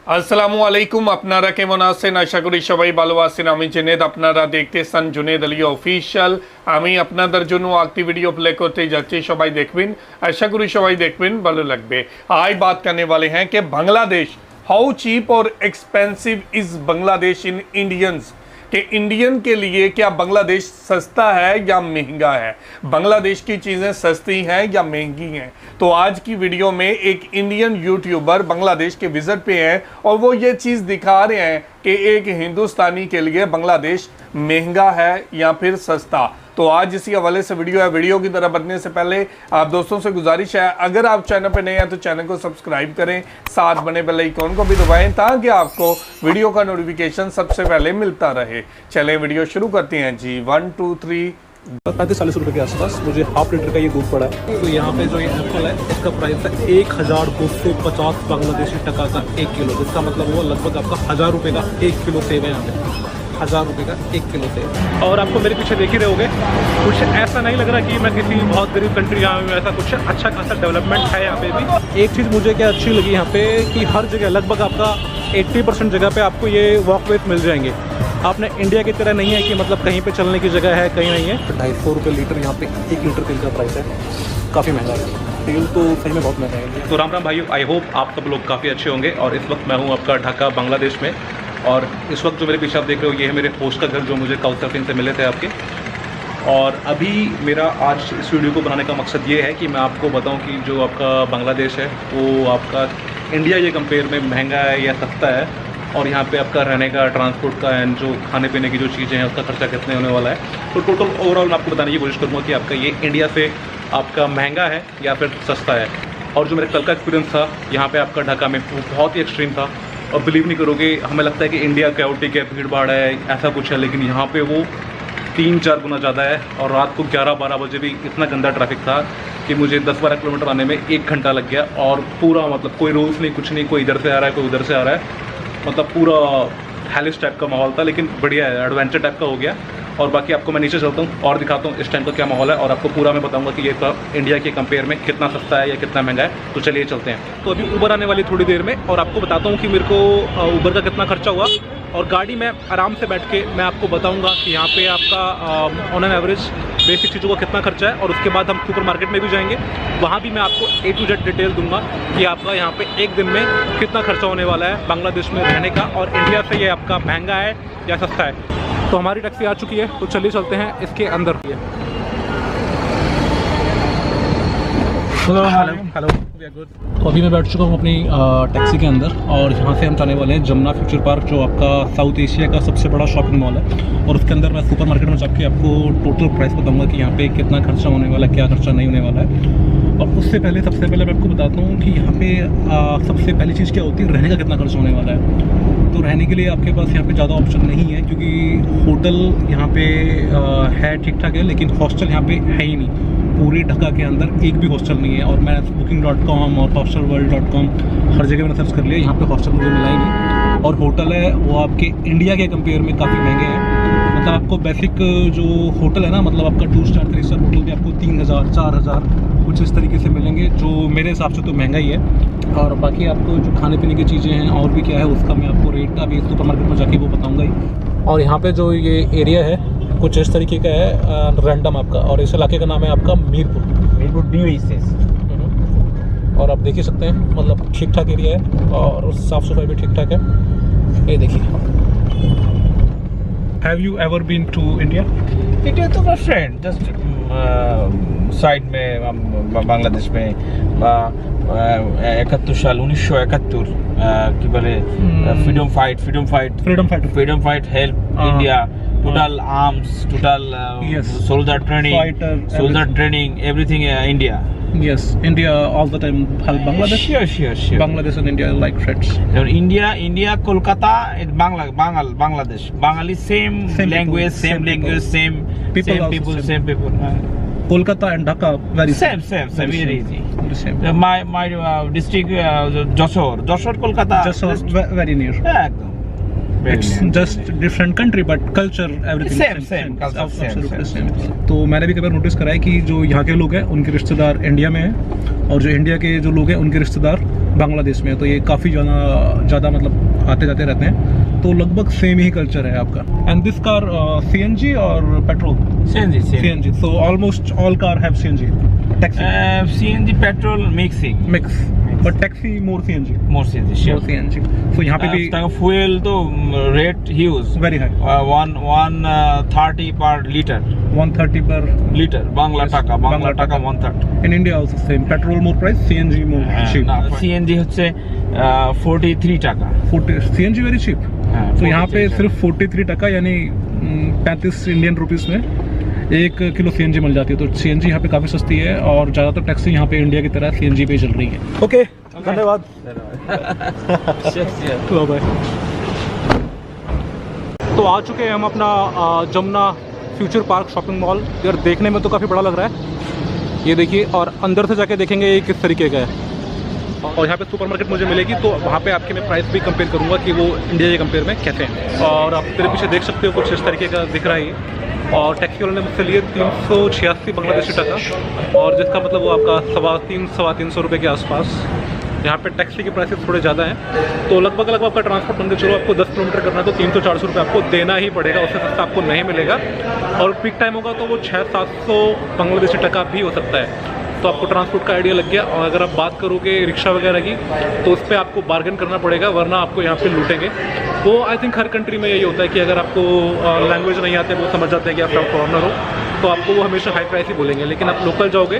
আসসালামু আলাইকুম। আপনারা কেমন আছেন? আশা করি সবাই ভালো আছেন। আমি জুনেদ, আপনারা দেখতেছেন জুনেদ আলী অফিশিয়াল। আমি আপনাদের জন্য একটি ভিডিও প্লে করতে যাচ্ছি, सबाई देखবেন। आशा करी सबाई देखবেন, ভালো লাগবে। आज बात करने वाले हैं कि बांग्लादेश हाउ चीप और expensive is Bangladesh in Indians, कि इंडियन के लिए क्या बांग्लादेश सस्ता है या महंगा है, बांग्लादेश की चीज़ें सस्ती हैं या महंगी हैं। तो आज की वीडियो में एक इंडियन यूट्यूबर बांग्लादेश के विजिट पे हैं और वो ये चीज़ दिखा रहे हैं कि एक हिंदुस्तानी के लिए बांग्लादेश महंगा है या फिर सस्ता। तो आज इसी हवाले से वीडियो है। वीडियो की तरफ बढ़ने से पहले आप दोस्तों से गुजारिश है, अगर आप चैनल पर नए हैं तो चैनल को सब्सक्राइब करें, साथ बने बेल आइकन को भी दबाएं ताकि आपको वीडियो का नोटिफिकेशन सबसे पहले मिलता रहे। चलें वीडियो शुरू करते हैं जी। 1 2 3। 35-40 रुपए के आसपास मुझे हाफ लीटर का ये दूध पड़ा है। तो यहाँ पे जो ये एप्पल है इसका प्राइस है 1250 बांग्लादेशी टका का 1 किलो, जिसका मतलब वो लगभग आपका 1000 रुपये का 1 किलो सेब है। यहाँ पे 1000 रुपये का 1 किलो सेब। और आपको मेरे पीछे देख ही रहे होगे, कुछ ऐसा नहीं लग रहा कि मैं किसी बहुत गरीब कंट्री यहाँ में, ऐसा कुछ अच्छा खासा डेवलपमेंट है यहाँ पे भी। एक चीज़ मुझे क्या अच्छी लगी यहाँ पे कि हर जगह लगभग आपका 80% जगह पे आपको ये वॉकवेज मिल जाएंगे। आपने इंडिया की तरह नहीं है कि मतलब कहीं पे चलने की जगह है, कहीं नहीं है। 250 रुपये लीटर यहाँ पे 1 लीटर तेल का प्राइस है, काफ़ी महंगा है। तेल तो सही में बहुत महंगा है। तो राम राम भाइयों, आई होप आप सब लोग काफ़ी अच्छे होंगे। और इस वक्त मैं हूँ आपका ढाका बांग्लादेश में, और इस वक्त जो मेरे पीछे आप देख रहे हो ये है मेरे होस्ट का घर, जो मुझे काउंसर्फिंग से मिले थे आपके। और अभी मेरा आज इस वीडियो को बनाने का मकसद ये है कि मैं आपको बताऊँ कि जो आपका बांग्लादेश है वो आपका इंडिया के कंपेयर में महंगा है या सस्ता है, और यहाँ पे आपका रहने का, ट्रांसपोर्ट का एंड जो खाने पीने की जो चीज़ें हैं उसका खर्चा कितने होने वाला है। तो टोटल ओवरऑल मैं आपको बताने की कोशिश करूँगा कि आपका ये इंडिया से आपका महंगा है या फिर सस्ता है। और जो मेरे कल का एक्सपीरियंस था यहाँ पे आपका ढाका में, वो बहुत ही एक्सट्रीम था। और बिलीव नहीं करोगे, हमें लगता है कि इंडिया कैओटिक है, भीड़ भाड़ है, ऐसा कुछ है, लेकिन यहाँ पे वो 3-4 गुना ज़्यादा है। और रात को 11-12 बजे भी इतना गंदा ट्रैफिक था कि मुझे 10-12 किलोमीटर आने में 1 घंटा लग गया। और पूरा मतलब कोई रूल्स नहीं, कुछ नहीं, कोई इधर से आ रहा है, कोई उधर से आ रहा है, मतलब पूरा हेलिस टाइप का माहौल था। लेकिन बढ़िया है, एडवेंचर टाइप का हो गया। और बाकी आपको मैं नीचे चलता हूँ और दिखाता हूँ इस टाइम का क्या माहौल है, और आपको पूरा मैं बताऊंगा कि ये इंडिया के कंपेयर में कितना सस्ता है या कितना महंगा है। तो चलिए चलते हैं। तो अभी उबर आने वाली थोड़ी देर में, और आपको बताता हूँ कि मेरे को उबर का कितना खर्चा हुआ, और गाड़ी में आराम से बैठ के मैं आपको बताऊँगा कि यहाँ पे आपका ऑन एन एवरेज बेसिक चीज़ों का कितना खर्चा है। और उसके बाद हम सुपर मार्केट में भी जाएंगे, वहाँ भी मैं आपको A to Z डिटेल दूंगा कि आपका यहाँ पे एक दिन में कितना खर्चा होने वाला है बांग्लादेश में रहने का, और इंडिया से ये आपका महंगा है या सस्ता है। तो हमारी टैक्सी आ चुकी है, तो चलिए चलते हैं इसके अंदर। हेलो, तो अभी मैं बैठ चुका हूँ अपनी टैक्सी के अंदर, और यहाँ से हम जाने वाले हैं जमुना फ्यूचर पार्क, जो आपका साउथ एशिया का सबसे बड़ा शॉपिंग मॉल है। और उसके अंदर मैं सुपर मार्केट में जाके आपको टोटल प्राइस बताऊंगा कि यहाँ पे कितना खर्चा होने वाला है, क्या खर्चा नहीं होने वाला है। और उससे पहले सबसे पहले मैं आपको बताता हूँ कि यहाँ पे सबसे पहली चीज़ क्या होती है, रहने का कितना खर्चा होने वाला है। तो रहने के लिए आपके पास यहाँ पे ज़्यादा ऑप्शन नहीं है, क्योंकि होटल यहाँ पे है ठीक ठाक है, लेकिन हॉस्टल यहाँ पे है ही नहीं। पूरी ढाका के अंदर एक भी हॉस्टल नहीं है। और मैं booking.com और hostelworld.com हर जगह मैंने सर्च कर लिया, यहाँ पे हॉस्टल मुझे मिला ही नहीं। और होटल है वो आपके इंडिया के कंपेयर में काफ़ी महंगे हैं। मतलब आपको बेसिक जो होटल है ना, मतलब आपका 2 स्टार 3 स्टार होटल भी आपको 3000 4000 कुछ इस तरीके से मिलेंगे, जो मेरे हिसाब से तो महंगा ही है। और बाकी आपको जो खाने पीने की चीज़ें हैं और भी क्या है, उसका मैं आपको रेट अभी सुपर मार्केट में जाके वो बताऊँगा ही। और यहाँ पे जो ये एरिया है कुछ इस तरीके का है, रैंडम आपका, और इस इलाके का नाम है आपका मीरपुर ड्यू। और आप देख ही सकते हैं, मतलब ठीक ठाक एरिया है और साफ़ सफाई भी ठीक ठाक है। ये देखिए। Have you ever been to India? India तो माय फ्रेंड जस्ट साइड में बांग्लादेश में 71 साल 1971 কি বলে freedom fight help India, total arms, total soldier training, everything India. Yes, India all the time help Bangladesh. Sure. Bangladesh and India are like friends. India, Kolkata, Bangladesh. Bengali same language, same people. Kolkata and Dhaka very same, very easy. Same. My district Jashore, Kolkata. Jashore very near. একদম Very it's nice. Just different country but culture everything Same, culture, same. तो मैंने भी कई बार notice करा है कि जो यहाँ के लोग हैं उनके रिश्तेदार इंडिया में हैं और जो इंडिया के जो लोग हैं उनके रिश्तेदार बांग्लादेश में हैं, तो ये काफ़ी ज़्यादा मतलब आते जाते रहते हैं, तो लगभग सेम ही कल्चर है आपका। एंड दिस कार CNG और petrol? CNG, so almost all car have CNG. Taxi CNG petrol mixing. mix, but taxi more CNG. More CNG. Sure. More CNG. So यहाँ पे भी fuel तो rate huge. very high. 130 per liter. 130 per Liter. Bangla Yes, taka. Bangla Bangla taka taka. 130. in India also same. Petrol more price, CNG more cheap. না, CNG হচ্ছে 43 টাকা। 40 CNG very cheap. हाँ, तो यहाँ पे 43 सिर्फ 43 टका यानी 35 इंडियन रुपीस में 1 किलो CNG मिल जाती है। तो CNG यहाँ पे काफ़ी सस्ती है और ज़्यादातर टैक्सी यहाँ पे इंडिया की तरह CNG पे चल रही है। ओके, धन्यवाद। बाय। तो आ चुके हैं हम अपना Jamuna future park shopping mall. यार देखने में तो काफ़ी बड़ा लग रहा है, ये देखिए, और अंदर से जाके देखेंगे ये किस तरीके का है। और यहाँ पे सुपरमार्केट मुझे मिलेगी तो वहाँ पे आपके मैं प्राइस भी कंपेयर करूँगा कि वो इंडिया के कंपेयर में कैसे हैं। और आप मेरे पीछे देख सकते हो कुछ इस तरीके का दिख रहा है ये। और टैक्सी वाले ने मुझसे लिए 386 बांग्लादेशी टका, और जिसका मतलब वो आपका 350 रुपये के आसपास। यहाँ पे टैक्सी के प्राइसेस थोड़े ज़्यादा हैं, तो लगभग आपका ट्रांसपोर्ट बन के चलो आपको 10 किलोमीटर करना है तो 300-400 रुपये आपको देना ही पड़ेगा, उससे सस्ता आपको नहीं मिलेगा। और पीक टाइम होगा तो वो 600-700 बांग्लादेशी टका भी हो सकता है। तो आपको ट्रांसपोर्ट का आइडिया लग गया। और अगर आप बात करोगे रिक्शा वगैरह की तो उस पर आपको बार्गेन करना पड़ेगा, वरना आपको यहाँ पे लूटेंगे। तो आई थिंक हर कंट्री में यही होता है कि अगर आपको लैंग्वेज नहीं आते, वो समझ जाते हैं कि आप फॉरनर हो, तो आपको वो हमेशा हाई प्राइस ही बोलेंगे। लेकिन आप लोकल जाओगे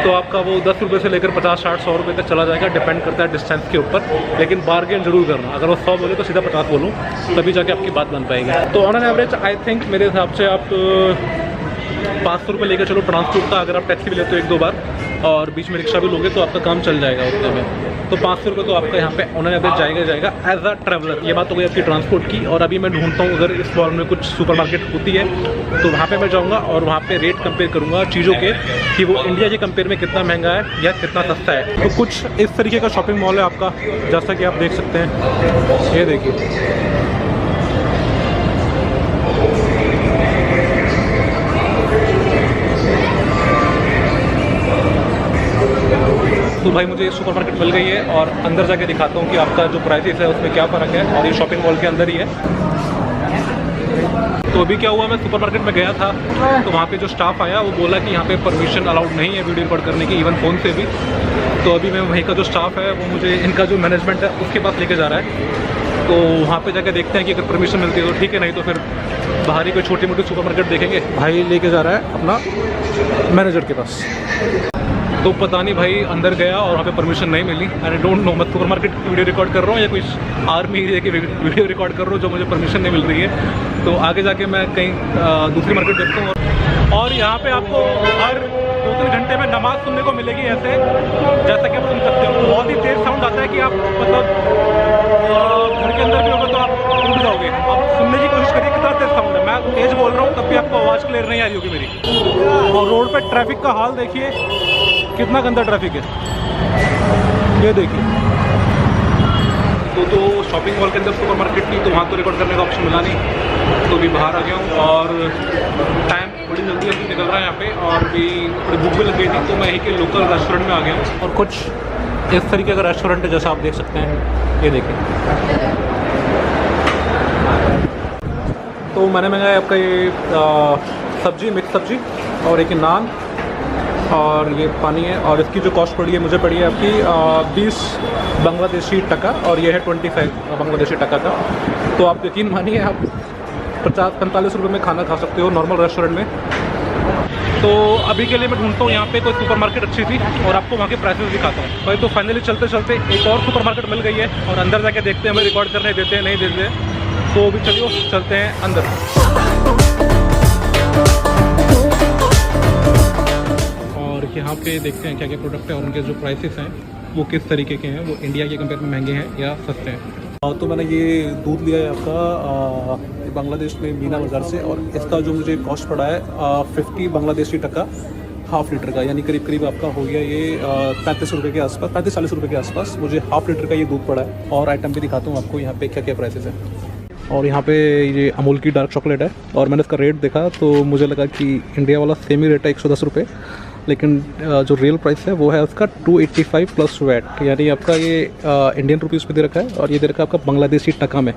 तो आपका वो 10 रुपये से लेकर 50, 60, 100 रुपये तक चला जाएगा, डिपेंड करता है डिस्टेंस के ऊपर। लेकिन बार्गेन जरूर करना, अगर वो 100 बोले तो सीधा 50 बोलूँ, तभी जाके आपकी बात बन पाएगी। तो on an average I think मेरे हिसाब से आप 500 रुपये लेकर चलो ट्रांसपोर्ट का। अगर आप टैक्सी भी लेते हो 1-2 बार और बीच में रिक्शा भी लोगे तो आपका काम चल जाएगा उतने में। तो 500 रुपये तो आपका यहाँ पे ऑन एन एवरेज जाएगा एज अ ट्रैवलर। ये बात हो गई आपकी ट्रांसपोर्ट की। और अभी मैं ढूंढता हूँ अगर इस मॉल में कुछ सुपरमार्केट होती है तो वहाँ पे मैं जाऊँगा और वहाँ पे रेट कंपेयर करूँगा चीज़ों के कि वो इंडिया के कंपेयर में कितना महंगा है या कितना सस्ता है। तो कुछ इस तरीके का शॉपिंग मॉल है आपका, जैसा कि आप देख सकते हैं। ये देखिए, तो भाई मुझे सुपरमार्केट मिल गई है और अंदर जाके दिखाता हूँ कि आपका जो प्राइसेस है उसमें क्या फ़र्क है। और ये शॉपिंग मॉल के अंदर ही है। तो अभी क्या हुआ, मैं सुपरमार्केट में गया था तो वहाँ पे जो स्टाफ आया वो बोला कि यहाँ पे परमिशन अलाउड नहीं है वीडियो रिकॉर्ड करने की, इवन फ़ोन से भी। तो अभी मैं वहीं का जो स्टाफ है वो मुझे इनका जो मैनेजमेंट है उसके पास लेके जा रहा है। तो वहाँ पे जाके देखते हैं कि अगर परमिशन मिलती है तो ठीक है, नहीं तो फिर बाहर ही कोई छोटी मोटी सुपरमार्केट देखेंगे। भाई लेके जा रहा है अपना मैनेजर के पास। तो पता नहीं भाई, अंदर गया और वहाँ पे परमिशन नहीं मिली। आई डोंट नो, मैं सुपरमार्केट की वीडियो रिकॉर्ड कर रहा हूँ या कोई आर्मी एरिया की वीडियो रिकॉर्ड कर रहा हूँ जो मुझे परमिशन नहीं मिल रही है। तो आगे जाके मैं कहीं दूसरी मार्केट देखता हूँ। और यहाँ पे आपको हर 2-3 घंटे में नमाज़ सुनने को मिलेगी ऐसे, जैसा कि आप सुन सकते हो। बहुत ही तेज़ साउंड आता है कि आप मतलब घर के अंदर भी होगा तो आप उठ जाओगे। आप सुनने की कोशिश करिए कितना तेज़ साउंड है। मैं तेज़ बोल रहा हूँ तब भी आपको आवाज़ क्लियर नहीं आ रही होगी मेरी। और रोड पर ट्रैफिक का हाल देखिए, कितना गंदा ट्रैफिक है, ये देखिए। तो शॉपिंग मॉल के अंदर सुपरमार्केट थी तो वहाँ तो रिकॉर्ड करने का ऑप्शन मिला नहीं, तो भी बाहर आ गया हूँ। और टाइम बड़ी जल्दी निकल रहा है यहाँ पे और भी थोड़ी भूख भी लग गई थी, तो मैं यहीं के लोकल रेस्टोरेंट में आ गया हूँ। और कुछ इस तरीके का रेस्टोरेंट है जैसा आप देख सकते हैं, ये देखिए। तो मैंने मंगाया आपका ये सब्जी, मिक्स सब्जी और एक नान और ये पानी है। और इसकी जो कॉस्ट पड़ी है मुझे पड़ी है आपकी 20 बांग्लादेशी टका और ये है 25 बांग्लादेशी टका का। तो आप यकीन मानिए आप 50-45 रुपये में खाना खा सकते हो नॉर्मल रेस्टोरेंट में। तो अभी के लिए मैं ढूंढता हूँ यहाँ पे कोई सुपरमार्केट अच्छी थी और आपको वहाँ के प्राइसेस दिखाता हूँ भाई। तो फाइनली चलते चलते एक और सुपरमार्केट मिल गई है और अंदर जाके देखते हैं हमें रिकॉर्ड करने देते हैं नहीं देते हैं। तो अभी चलिए चलते हैं अंदर। यहाँ पे देखते हैं क्या क्या प्रोडक्ट है और उनके जो प्राइसेस हैं वो किस तरीके के हैं, वो इंडिया के कंपेयर में महंगे हैं या सस्ते हैं। तो मैंने ये दूध लिया है आपका बांग्लादेश में मीना बाज़ार से और इसका जो मुझे कॉस्ट पड़ा है 50 बांग्लादेशी टका हाफ़ लीटर का, यानी करीब करीब आपका हो गया ये 35 रुपये के आसपास, 35-40 रुपये के आसपास मुझे हाफ़ लीटर का ये दूध पड़ा है। और आइटम भी दिखाता हूँ आपको यहाँ पे क्या क्या प्राइसेस हैं। और यहाँ पे ये अमूल की डार्क चॉकलेट है और मैंने इसका रेट देखा तो मुझे लगा कि इंडिया वाला सेम ही रेट है 110 रुपये, लेकिन जो रियल प्राइस है वो है उसका 285 प्लस वैट, यानी आपका ये इंडियन रुपीज़ में दे रखा है और ये दे रखा है आपका बांग्लादेशी टका में।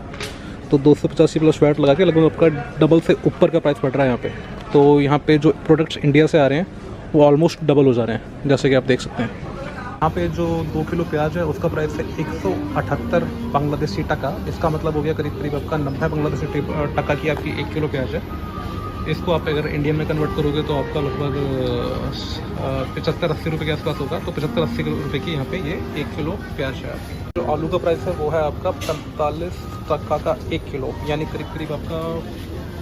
तो 285 प्लस वैट लगा के लगभग आपका डबल से ऊपर का प्राइस बढ़ रहा है यहाँ पे। तो यहाँ पे जो प्रोडक्ट्स इंडिया से आ रहे हैं वो ऑलमोस्ट डबल हो जा रहे हैं, जैसे कि आप देख सकते हैं। यहाँ पे जो 2 किलो प्याज है उसका प्राइस है 178 बांग्लादेशी टका। इसका मतलब हो गया करीब करीब आपका 90 बांग्लादेशी टका की आपकी 1 किलो प्याज है। इसको आप अगर इंडियन में कन्वर्ट करोगे तो आपका लगभग 75-80 रुपये के आसपास होगा। तो 75-80 रुपये की यहाँ पे ये 1 किलो प्याज है। जो आलू का प्राइस है वो है आपका 45 टका का 1 किलो, यानी करीब करीब आपका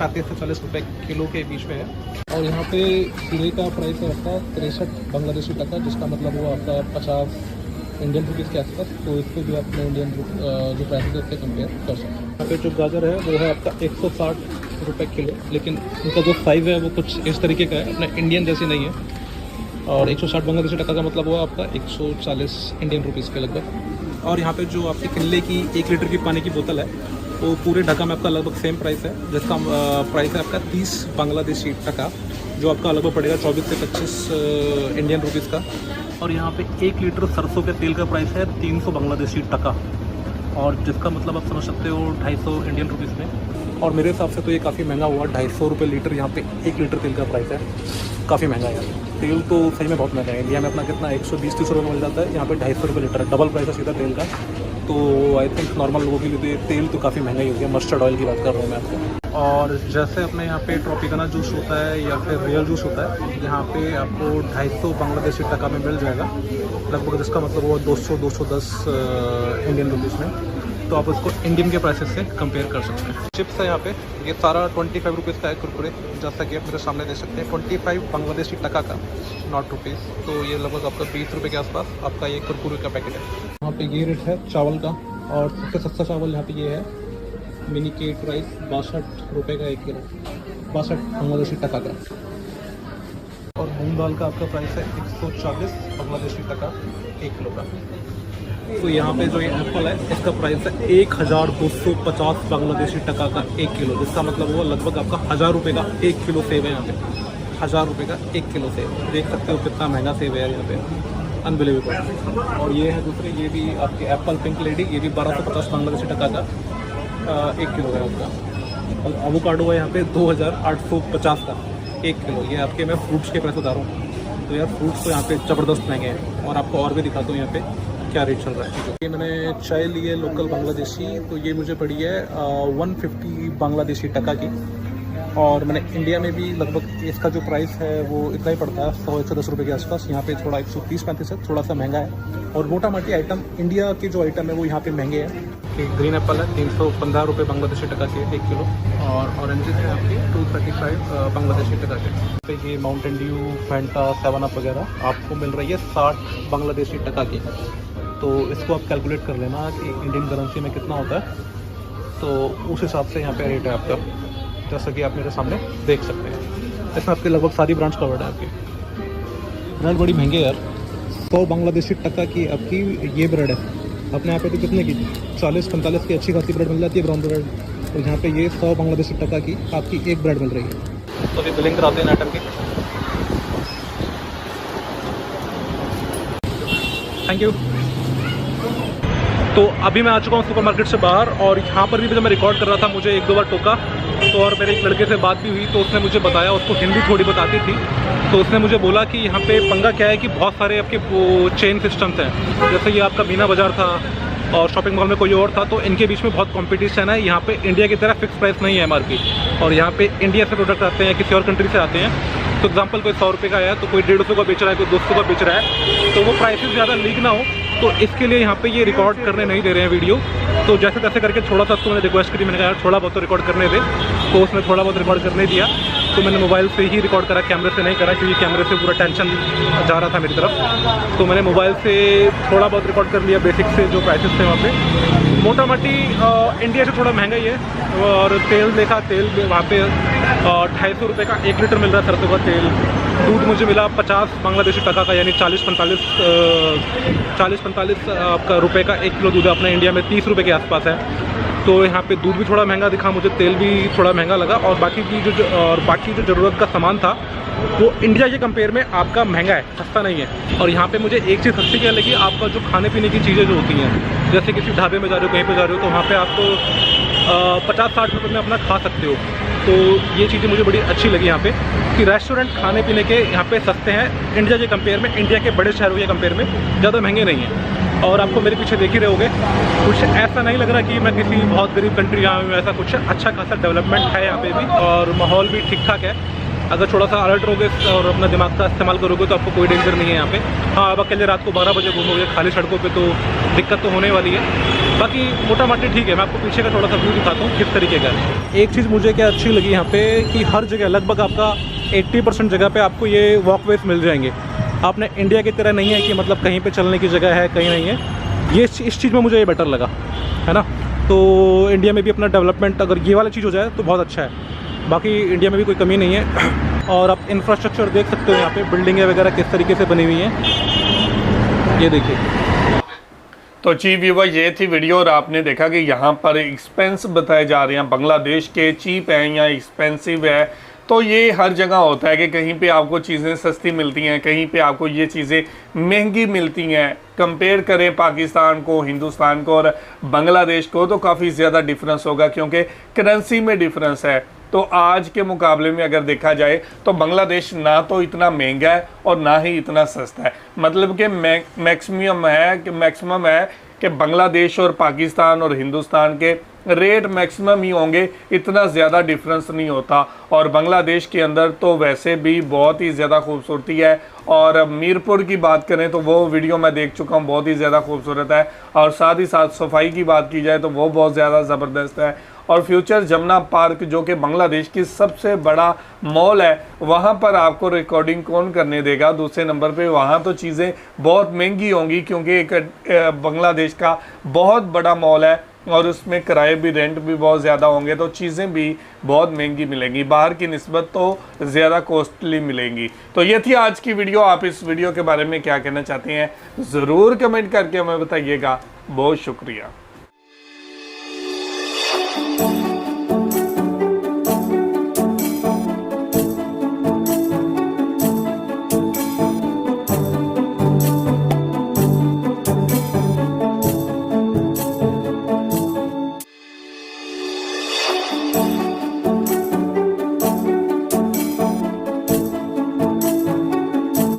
35 से 40 रुपये किलो के बीच में है। और यहाँ पे खीरे का प्राइस है आपका 63 बांग्लादेशी टका, जिसका मतलब हुआ आपका 50 इंडियन रुपीज़ के आसपास। तो इसको भी अपने इंडियन जो प्राइस है उससे कंपेयर कर सकते हैं। यहाँ पे जो गाजर है वो है आपका 160 रुपये किलो, लेकिन उनका जो साइज़ है वो कुछ इस तरीके का है, अपना इंडियन जैसे नहीं है। और 160 बांग्लादेशी टका का मतलब हुआ आपका 140 इंडियन रुपीज़ के लगभग। और यहाँ पे जो आपकी किले की 1 लीटर की पानी की बोतल है वो पूरे ढाका में आपका लगभग सेम प्राइस है, जिसका प्राइस है आपका 30 बांग्लादेशी टका, जो आपका लगभग पड़ेगा 24 से 25 इंडियन रुपीज़ का। और यहाँ पे 1 लीटर सरसों के तेल का प्राइस है 300 बांग्लादेशी टका, और जिसका मतलब आप समझ सकते हो 250 इंडियन रुपीज़ में। और मेरे हिसाब से तो ये काफ़ी महंगा हुआ, 250 रुपये लीटर यहाँ पे 1 लीटर तेल का प्राइस है, काफ़ी महंगा है यार। तेल तो सही में बहुत महंगा है। इंडिया में अपना कितना 120-130 रुपये मिल जाता है, यहाँ पे 250 रुपये लीटर है, डबल प्राइस है सीधा तेल का। तो आई थिंक नॉर्मल लोगों के लिए तेल तो काफ़ी महंगा ही हो गया। मस्टर्ड ऑयल की बात कर रहा हूँ मैं आपको। और जैसे अपने यहाँ पे ट्रॉपिकाना जूस होता है या फिर रियल जूस होता है, यहाँ पे आपको 250 बांग्लादेशी टका में मिल जाएगा लगभग, जिसका मतलब वो 200-210 इंडियन रुपीज़ में। तो आप उसको इंडियन के प्राइसेस से कंपेयर कर सकते हैं। चिप्स है यहाँ पे, ये सारा 25 रुपीज़ का है कुरकुरे, जैसा कि आप मेरे सामने देख सकते हैं 25 बांग्लादेशी टका का, नॉट रुपीज़। तो ये लगभग आपका 20 रुपये के आसपास आपका ये कुरकुरे का पैकेट है। यहाँ पे ये रेट है चावल का, और सबसे सस्ता चावल यहाँ पे ये है मिनी केट राइस, 62 रुपये का 1 किलो, 62 बांग्लादेशी टका का। और मूंग दाल का आपका प्राइस है 140 बांग्लादेशी टका 1 किलो का। तो यहाँ पे जो ये एप्पल है इसका प्राइस है 1250 बांग्लादेशी टका का 1 किलो, जिसका मतलब वो लगभग आपका 1000 रुपये का 1 किलो सेब है। यहाँ पे 1000 रुपये का 1 किलो सेब, देख सकते हो कितना महंगा सेब है यहाँ पे, अनबिलीवेबल। और ये है दूसरे, ये भी आपके एप्पल पिंक लेडी, ये भी 1250 बांग्लादेशी टका का 1 किलो है आपका। और एवोकाडो है यहाँ पे 2850 का 1 किलो। ये आपके मैं फ्रूट्स के प्राइस बता रहा हूँ। तो यार फ्रूट्स तो यहाँ पे ज़बरदस्त महंगे हैं। और आपको और भी दिखाता हूँ यहाँ पे क्या रेट चल रहा है। ये मैंने चाय ली है लोकल बांग्लादेशी, तो ये मुझे पड़ी है 150 बांग्लादेशी टका की। और मैंने इंडिया में भी लगभग इसका जो प्राइस है वो इतना ही पड़ता है, 100-110 रुपये के आसपास। यहाँ पे थोड़ा 130-135 है, थोड़ा सा महंगा है। और मोटा मोटी आइटम इंडिया के जो आइटम है वो यहाँ पे महंगे हैं। कि ग्रीन एप्पल है 315 रुपये बांग्लादेशी टका के 1 किलो, और ऑरेंजेस है आपके 235 बांग्लादेशी टका के। तो ये माउंटेन ड्यू, फैंटा, 7 अप वगैरह आपको मिल रही है 60 बांग्लादेशी टका की। तो इसको आप कैलकुलेट कर लेना कि इंडियन करेंसी में कितना होता है, तो उस हिसाब से यहाँ पे रेट है आपका, जैसा कि आप मेरे सामने देख सकते हैं। इसमें आपके लगभग सारी ब्रांच कवर्ड है आपकी। ब्रेड बड़ी महंगी है यार, 100 बांग्लादेशी टका की आपकी ये ब्रेड है। अपने यहाँ पे तो कितने की 40-45 की अच्छी खासी ब्रेड मिल जाती है, ब्राउन ब्रेड। तो यहाँ पे ये 100 बांग्लादेशी टका की आपकी एक ब्रेड मिल रही है। तो अभी बिलिंग कराते हैं आइटम की। Thank you. तो अभी मैं आ चुका हूँ सुपरमार्केट से बाहर, और यहाँ पर भी जब मैं रिकॉर्ड कर रहा था मुझे 1-2 बार टोका। तो और मेरे एक लड़के से बात भी हुई, तो उसने मुझे बताया, उसको हिंदी थोड़ी बताती थी। तो उसने मुझे बोला कि यहाँ पे पंगा क्या है कि बहुत सारे आपके चेन सिस्टम्स हैं, जैसे ये आपका मीना बाज़ार था और शॉपिंग मॉल में कोई और था, तो इनके बीच में बहुत कंपटीशन है। यहाँ पे इंडिया की तरह फिक्स प्राइस नहीं है एमआरपी, और यहाँ पे इंडिया से प्रोडक्ट आते हैं, किसी और कंट्री से आते हैं। तो एग्जांपल कोई 100 रुपये का है तो कोई 150 का बेच रहा है, कोई 200 का बेच रहा है, तो वो प्राइसेस ज़्यादा लीक ना हो, तो इसके लिए यहाँ पे ये रिकॉर्ड करने नहीं दे रहे हैं वीडियो। तो जैसे तैसे करके थोड़ा सा उसको मैंने रिक्वेस्ट करी, मैंने कहा यार थोड़ा बहुत तो रिकॉर्ड करने दे, तो उसने थोड़ा बहुत रिकॉर्ड करने दिया। तो मैंने मोबाइल से ही रिकॉर्ड करा, कैमरे से नहीं करा, क्योंकि कैमरे से पूरा टेंशन जा रहा था मेरी तरफ। तो मैंने मोबाइल से थोड़ा बहुत रिकॉर्ड कर लिया, बेसिक से जो प्राइसेस थे वहाँ पे। मोटा मोटी इंडिया से थोड़ा महंगा ही है। और तेल देखा, तेल वहाँ पे 250 रुपये का 1 लीटर मिल रहा है सरसों का तेल। दूध मुझे मिला 50 बांग्लादेशी टका का, यानी 40-45 आपका रुपये का 1 किलो दूध है। अपना इंडिया में 30 रुपये के आसपास है। तो तो यहाँ पे दूध भी थोड़ा महंगा दिखा मुझे, तेल भी थोड़ा महंगा लगा, और बाकी जो ज़रूरत का सामान था वो इंडिया के कंपेयर में आपका महंगा है, सस्ता नहीं है। और यहाँ पे मुझे एक चीज़ सस्ती क्या लगी, आपका जो खाने पीने की चीज़ें जो होती हैं, जैसे किसी ढाबे में जा रहे हो, कहीं पे जा रहे हो, तो वहाँ पे आपको 50-60 रुपये में अपना खा सकते हो। तो ये चीज़ें मुझे बड़ी अच्छी लगी यहाँ पे, कि रेस्टोरेंट खाने पीने के यहाँ पे सस्ते हैं इंडिया के कंपेयर में, इंडिया के बड़े शहरों के कंपेयर में ज़्यादा महंगे नहीं हैं। और आपको मेरे पीछे देख ही रहोगे, कुछ ऐसा नहीं लग रहा कि मैं किसी बहुत गरीब कंट्री यहाँ में, ऐसा कुछ अच्छा खासा डेवलपमेंट है यहाँ पे भी, और माहौल भी ठीक ठाक है। अगर थोड़ा सा अलर्ट रहोगे और अपना दिमाग का इस्तेमाल करोगे तो आपको कोई डेंजर नहीं है यहाँ पे। हाँ, अब अकेले रात को 12 बजे घूमोगे खाली सड़कों पे तो दिक्कत तो होने वाली है, बाकी मोटा माटी ठीक है। मैं आपको पीछे का थोड़ा सा व्यू दिखाता हूँ किस तरीके का है। एक चीज़ मुझे क्या अच्छी लगी यहाँ पे, कि हर जगह लगभग आपका 80% जगह पे आपको ये वॉकवेज मिल जाएंगे। आपने इंडिया की तरह नहीं है कि मतलब कहीं पे चलने की जगह है, कहीं नहीं है। ये इस चीज़ में मुझे ये बेटर लगा, है ना। तो इंडिया में भी अपना डेवलपमेंट अगर ये वाला चीज़ हो जाए तो बहुत अच्छा है। बाकी इंडिया में भी कोई कमी नहीं है। और आप इंफ्रास्ट्रक्चर देख सकते हो यहाँ पे, बिल्डिंगें वगैरह किस तरीके से बनी हुई हैं, ये देखिए। तो जी व्यूवर, ये थी वीडियो, और आपने देखा कि यहाँ पर एक्सपेंस बताए जा रहे हैं बांग्लादेश के, चीप है या एक्सपेंसिव है। तो ये हर जगह होता है कि कहीं पे आपको चीज़ें सस्ती मिलती हैं, कहीं पे आपको ये चीज़ें महंगी मिलती हैं। कंपेयर करें पाकिस्तान को, हिंदुस्तान को और बांग्लादेश को, तो काफ़ी ज़्यादा डिफरेंस होगा, क्योंकि करेंसी में डिफरेंस है। तो आज के मुकाबले में अगर देखा जाए तो बांग्लादेश ना तो इतना महंगा है और ना ही इतना सस्ता है। मतलब कि मैक्सिमम है कि बांग्लादेश और पाकिस्तान और हिंदुस्तान के रेट मैक्सिमम ही होंगे, इतना ज़्यादा डिफरेंस नहीं होता। और बांग्लादेश के अंदर तो वैसे भी बहुत ही ज़्यादा खूबसूरती है। और मीरपुर की बात करें तो वो वीडियो मैं देख चुका हूँ, बहुत ही ज़्यादा खूबसूरत है। और साथ ही साथ सफाई की बात की जाए तो वो बहुत ज़्यादा ज़बरदस्त है। और फ्यूचर जमुना पार्क, जो कि बांग्लादेश की सबसे बड़ा मॉल है, वहाँ पर आपको रिकॉर्डिंग कौन करने देगा। दूसरे नंबर पे वहाँ तो चीज़ें बहुत महंगी होंगी, क्योंकि एक बांग्लादेश का बहुत बड़ा मॉल है और उसमें किराए भी, रेंट भी बहुत ज़्यादा होंगे, तो चीज़ें भी बहुत महंगी मिलेंगी, बाहर की निस्बत तो ज़्यादा कॉस्टली मिलेंगी। तो ये थी आज की वीडियो। आप इस वीडियो के बारे में क्या कहना चाहते हैं ज़रूर कमेंट करके हमें बताइएगा। बहुत शुक्रिया।